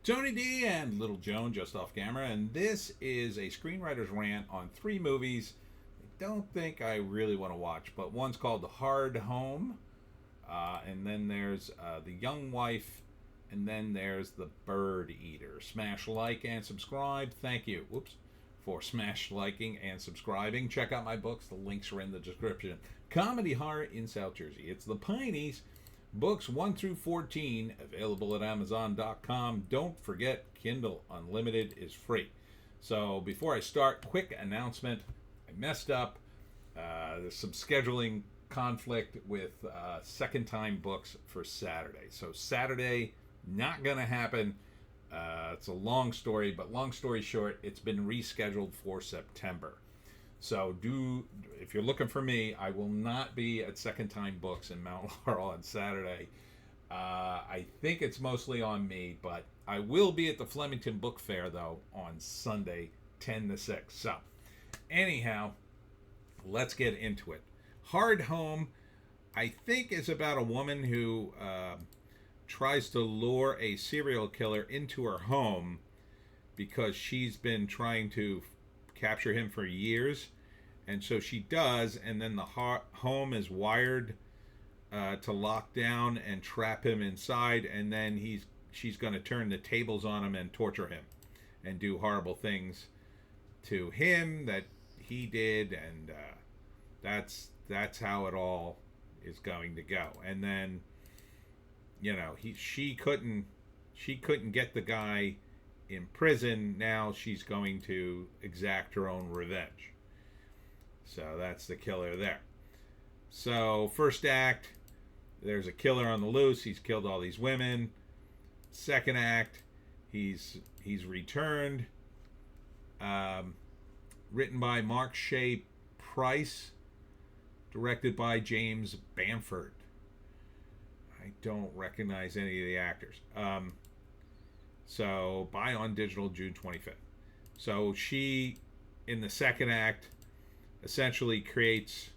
Tony D and Little Joan just off camera, and this is a screenwriter's rant on three movies I don't think I really want to watch, but one's called The Hard Home, and then there's The Young Wife, and then there's The Birdeater. Smash like and subscribe. Thank you. Whoops. For smash liking and subscribing. Check out my books. The links are in the description. Comedy horror in South Jersey. It's the Pineys. Books 1 through 14 available at Amazon.com. Don't forget, Kindle Unlimited is free. So before I start, quick announcement. I messed up. There's some scheduling conflict with second time books for Saturday. So Saturday, not going to happen. It's a long story, but long story short, it's been rescheduled for September. So if you're looking for me, I will not be at Second Time Books in Mount Laurel on Saturday. I think it's mostly on me, but I will be at the Flemington Book Fair, though, on Sunday, 10 to 6. So, anyhow, let's get into it. Hard Home, I think, is about a woman who tries to lure a serial killer into her home because she's been trying to capture him for years, and so she does, and then the home is wired to lock down and trap him inside, and then she's going to turn the tables on him and torture him and do horrible things to him that he did, and that's how it all is going to go. And then she couldn't get the guy in prison. Now she's going to exact her own revenge. So that's the killer there. So first act, there's a killer on the loose. He's killed all these women. Second act, he's returned. Written by Mark Shea Price, directed by James Bamford. I don't recognize any of the actors. So buy on digital June 25th. So she, in the second act, essentially creates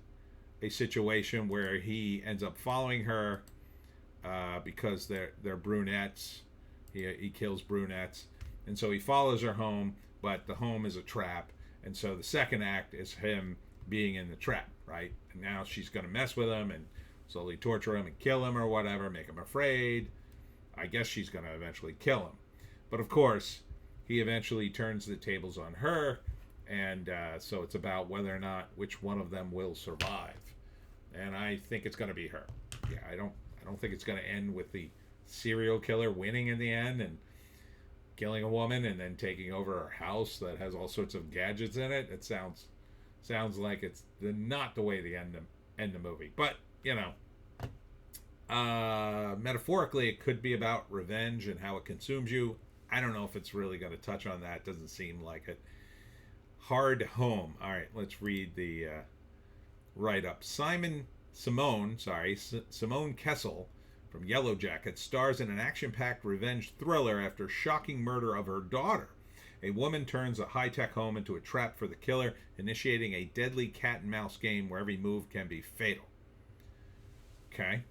a situation where he ends up following her because they're brunettes. He kills brunettes, and so he follows her home, but the home is a trap. And so the second act is him being in the trap, right? And now she's going to mess with him and slowly torture him and kill him or whatever, make him afraid. I guess she's going to eventually kill him. But of course, he eventually turns the tables on her, and so it's about whether or not which one of them will survive. And I think it's going to be her. Yeah, I don't think it's going to end with the serial killer winning in the end and killing a woman and then taking over her house that has all sorts of gadgets in it. It sounds like it's not the way to end the movie. But metaphorically, it could be about revenge and how it consumes you. I don't know if it's really going to touch on that. Doesn't seem like it. Hard Home. All right, let's read the write-up. Simone Kessel from Yellow Jacket stars in an action-packed revenge thriller after shocking murder of her daughter. A woman turns a high-tech home into a trap for the killer, initiating a deadly cat-and-mouse game where every move can be fatal. Okay.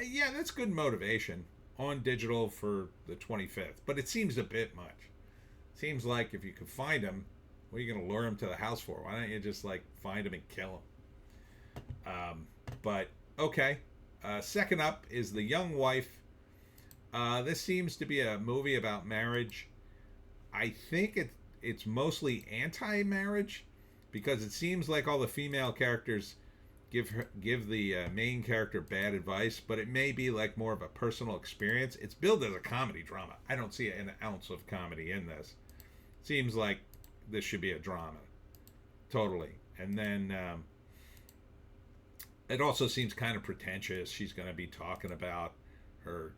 Yeah, that's good motivation on digital for the 25th, but it seems a bit much. Seems like if you can find him, what are you going to lure him to the house for? Why don't you just find him and kill him? But okay. Second up is The Young Wife. This seems to be a movie about marriage. I think it's mostly anti-marriage because it seems like all the female characters give the main character bad advice, but it may be more of a personal experience. It's billed as a comedy drama. I don't see an ounce of comedy in this. Seems like this should be a drama. Totally. And then it also seems kind of pretentious. She's going to be talking about her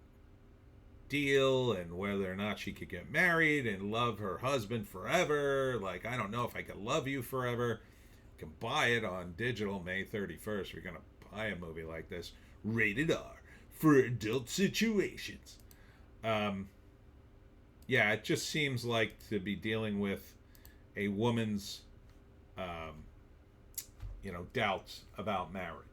deal and whether or not she could get married and love her husband forever. I don't know if I could love you forever. You can buy it on digital May 31st. We're going to buy a movie like this. Rated R for adult situations. Yeah, it just seems like to be dealing with a woman's, doubts about marriage.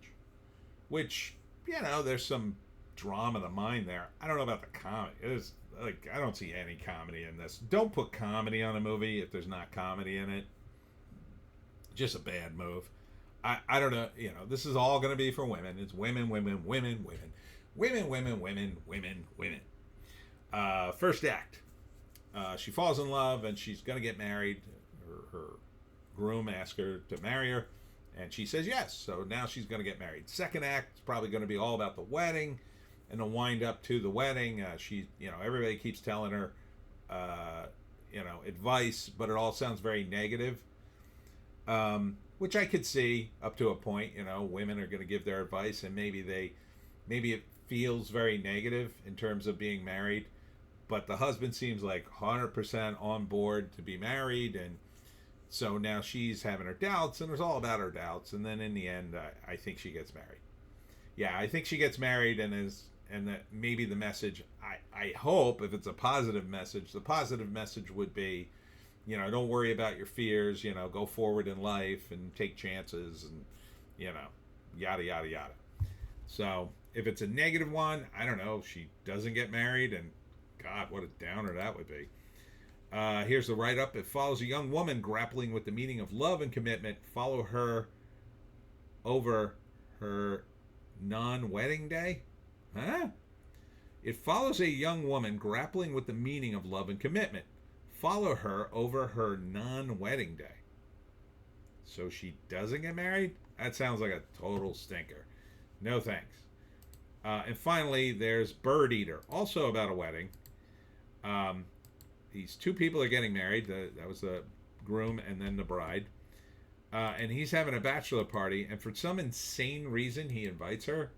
Which, there's some drama of the mind there. I don't know about the comedy. It's like, I don't see any comedy in this. Don't put comedy on a movie if there's not comedy in it. Just a bad move. I don't know. You know, this is all going to be for women. It's women, women, women, women. Women, women, women, women, women. First act. She falls in love and she's going to get married. Her groom asks her to marry her, and she says yes. So now she's going to get married. Second act is probably going to be all about the wedding and the wind up to the wedding. Everybody keeps telling her, advice, but it all sounds very negative. Which I could see up to a point. You know, women are going to give their advice, and maybe it feels very negative in terms of being married, but the husband seems like 100% on board to be married, and so now she's having her doubts, and it's all about her doubts, and then in the end, I think she gets married. Yeah, I think she gets married, and that maybe the message, I hope, if it's a positive message, the positive message would be, you know, don't worry about your fears, you know, go forward in life and take chances, and, you know, yada, yada, yada. So if it's a negative one, I don't know, she doesn't get married, and God, what a downer that would be. Here's the write-up. It follows a young woman grappling with the meaning of love and commitment. Follow her over her non-wedding day? Huh? It follows a young woman grappling with the meaning of love and commitment. Follow her over her non-wedding day. So she doesn't get married? That sounds like a total stinker. No thanks. And finally, there's Birdeater, also about a wedding. These two people are getting married. That was the groom and then the bride. And he's having a bachelor party, and for some insane reason, he invites her.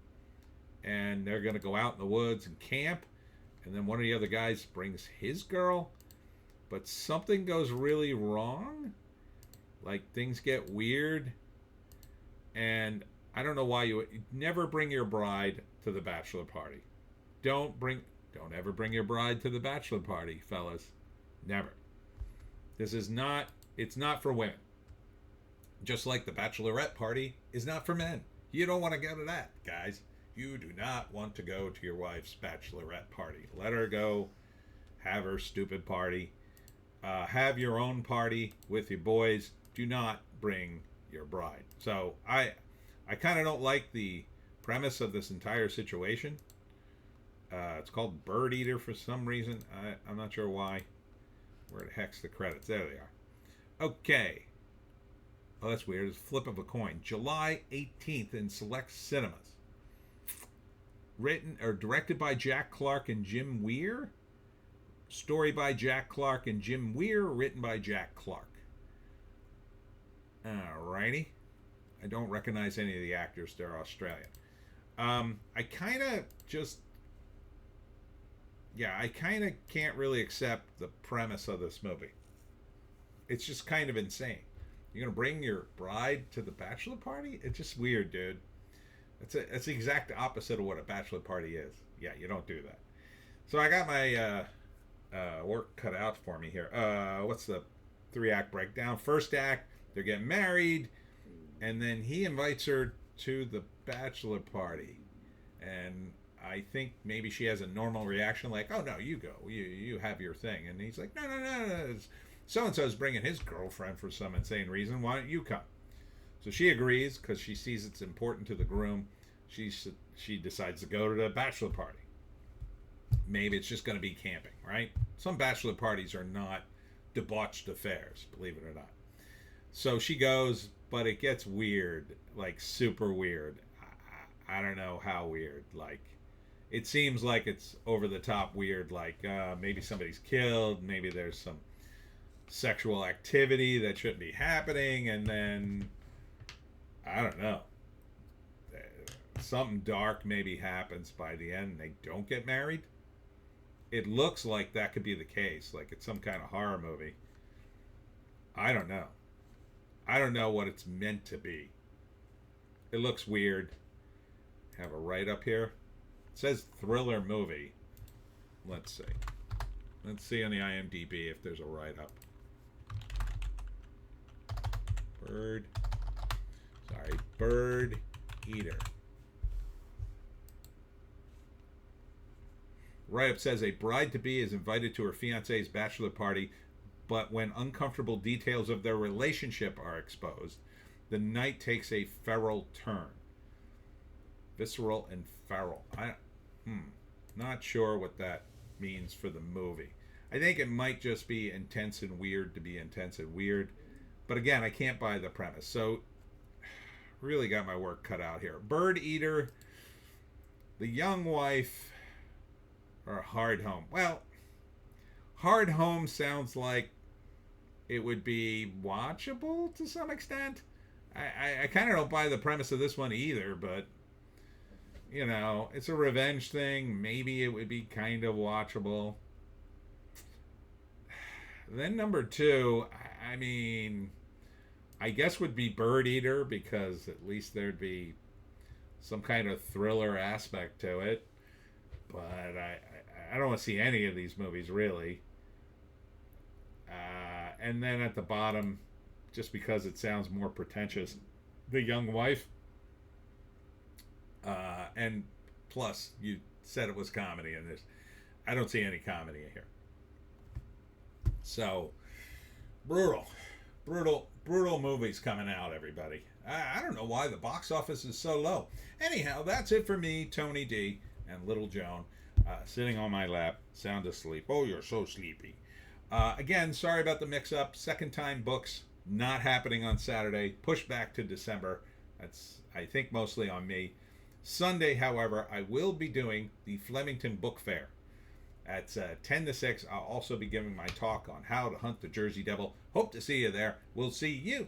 And they're going to go out in the woods and camp. And then one of the other guys brings his girl. But something goes really wrong. Like, things get weird. And I don't know why you never bring your bride to the bachelor party. Don't ever bring your bride to the bachelor party, fellas. Never. It's not for women. Just like the bachelorette party is not for men. You don't want to go to that, guys. You do not want to go to your wife's bachelorette party. Let her go. Have her stupid party. Have your own party with your boys. Do not bring your bride. So I kind of don't like the premise of this entire situation. It's called Birdeater for some reason. I'm not sure why. Where the heck's the credits? There they are. Okay. Oh, that's weird. It's a flip of a coin. July 18th in select cinemas. Written or directed by Jack Clark and Jim Weir. Story by Jack Clark and Jim Weir. Written by Jack Clark. Alrighty. I don't recognize any of the actors. They're Australian. I kind of can't really accept the premise of this movie. It's just kind of insane. You're going to bring your bride to the bachelor party? It's just weird, dude. It's the exact opposite of what a bachelor party is. Yeah, you don't do that. So I got my work cut out for me here. What's the 3-act breakdown? First act, they're getting married, and then he invites her to the bachelor party. And I think maybe she has a normal reaction, like, oh, no, you go. You have your thing. And he's like, no. So-and-so's bringing his girlfriend for some insane reason. Why don't you come? So she agrees because she sees it's important to the groom. She decides to go to the bachelor party. Maybe it's just going to be camping, right? Some bachelor parties are not debauched affairs, believe it or not. So she goes, but it gets weird, like super weird. I don't know how weird. Like, it seems like it's over the top weird. Like maybe somebody's killed. Maybe there's some sexual activity that shouldn't be happening. And then, I don't know. Something dark maybe happens by the end and they don't get married. It looks like that could be the case. Like it's some kind of horror movie. I don't know. I don't know what it's meant to be. It looks weird. Have a write-up here. It says thriller movie. Let's see. Let's see on the IMDb if there's a write-up. Birdeater. Write-up says a bride-to-be is invited to her fiancé's bachelor party, but when uncomfortable details of their relationship are exposed, the night takes a feral turn. Visceral and feral. Not sure what that means for the movie. I think it might just be intense and weird to be intense and weird. But again, I can't buy the premise. So, really got my work cut out here. Birdeater, The Young Wife, or Hard Home. Well, Hard Home sounds like it would be watchable to some extent. I kind of don't buy the premise of this one either, but, you know, it's a revenge thing. Maybe it would be kind of watchable. Then number 2, I mean, I guess would be Birdeater, because at least there'd be some kind of thriller aspect to it. But I don't want to see any of these movies, really. And then at the bottom, just because it sounds more pretentious, The Young Wife. And plus, you said it was comedy in this. I don't see any comedy in here. So, brutal movies coming out, everybody. I don't know why the box office is so low. Anyhow, that's it for me, Tony D, and Little Joan, sitting on my lap, sound asleep. Oh, you're so sleepy. Again, sorry about the mix-up. Second Time Books not happening on Saturday. Pushed back to December. That's, I think, mostly on me. Sunday, however, I will be doing the Flemington Book Fair. At 10 to 6, I'll also be giving my talk on how to hunt the Jersey Devil. Hope to see you there. We'll see you